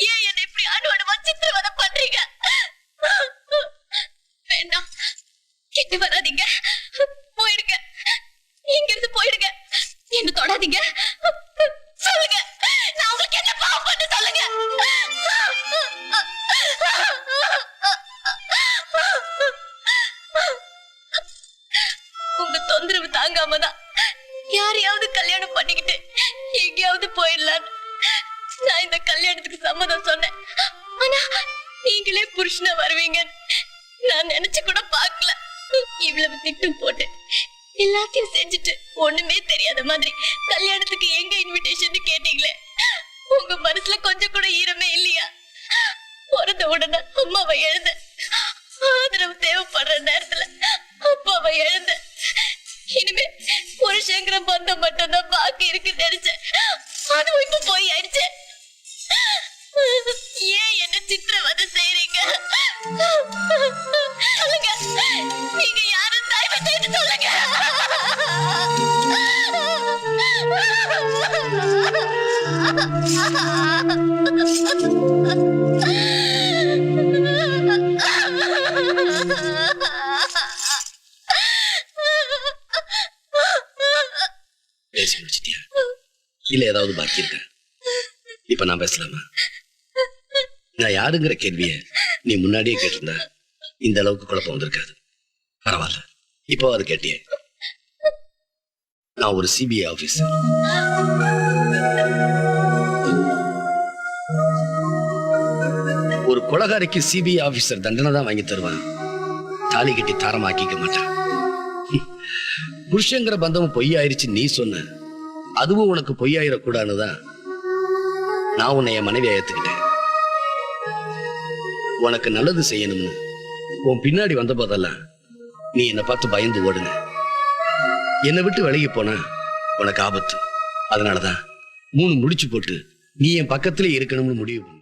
ஏன் என்ன இப்படி ஆடுவாடுமா சித்திரவதை பண்றீங்க? வேண்டாம், கிட்ட வராதீங்க, போயிடுங்க, இங்க இருந்து போயிடுங்க, என்ன தொடாதீங்க. சொல்லுங்க, நான் உங்களுக்கு என்ன பாவம் பண்ண சொல்லுங்க. உங்க தொந்தரவு தாங்காமதான் யாரையாவது கல்யாணம் பண்ணிக்கிட்டு எங்கேயாவது போயிடலான்னு நான் இந்த கல்யாணத்துக்கு சம்மதம் சொன்னேன். ஆனா நீங்களே புருஷனா வருவீங்கன்னு நான் நினைச்சு கூட பாக்கல. இவ்வளவு திட்டம் போட்டு எல்லாத்தையும் செஞ்சுட்டு ஒண்ணுமே தெரியாத மாதிரி கல்யாணத்துக்கு எங்க இன்விடேஷன் கேட்டீங்களே, உங்க மனசுல கொஞ்சம் கூட ஈரமே இல்லையா? பிறந்த உடனே அம்மாவை எழுந்த, ஆதரவு தேவைப்படுற நேரத்துல அப்பாவை எழுந்த, இனிமே புருஷங்கிற பந்தம் மட்டும்தான் பாக்கி இருக்கு நினைச்சேன். அதுவும் இப்ப போய் ஆயிடுச்சு. ஏன் என்ன சித்திரவதை செய்றீங்க? சொல்லுங்க, நீங்க யாரும் தயவு செய்து சொல்லுங்க. பேசி முடிச்சிட்டியா? இல்ல ஏதாவது பாக்கி இருக்க? இப்ப நான் பேசலாமா? நான் யாருங்கிற கேள்விய நீ முன்னாடியே கேட்டிருந்தா இந்த அளவுக்கு குழப்பம் வந்திருக்காது. பரவாயில்ல, இப்போ அது கேட்டியே. நான் ஒரு சிபிஐ ஆபீசர். ஒரு கொலைகாரிக்கு சிபிஐ ஆபீசர் தண்டனை தான் வாங்கி தருவான், தாலி கட்டி தாரமாக்கிக்க மாட்டான். புருஷங்கிற பந்தமும் பொய்யாயிருச்சு நீ சொன்ன, அதுவும் உனக்கு பொய்யாயிடக்கூடாதுதான் நான் உன்னை என் மனைவியை ஏத்துக்கிட்டேன். உனக்கு நல்லது செய்யணும்னு உன் பின்னாடி வந்த போதெல்லாம் நீ என்னை பார்த்து பயந்து ஓடுன. என்னை விட்டு விலகி போனா உனக்கு ஆபத்து. அதனாலதான் 3 முடிச்சு போட்டு நீ என் பக்கத்திலே இருக்கணும்னு முடிவு பண்ண.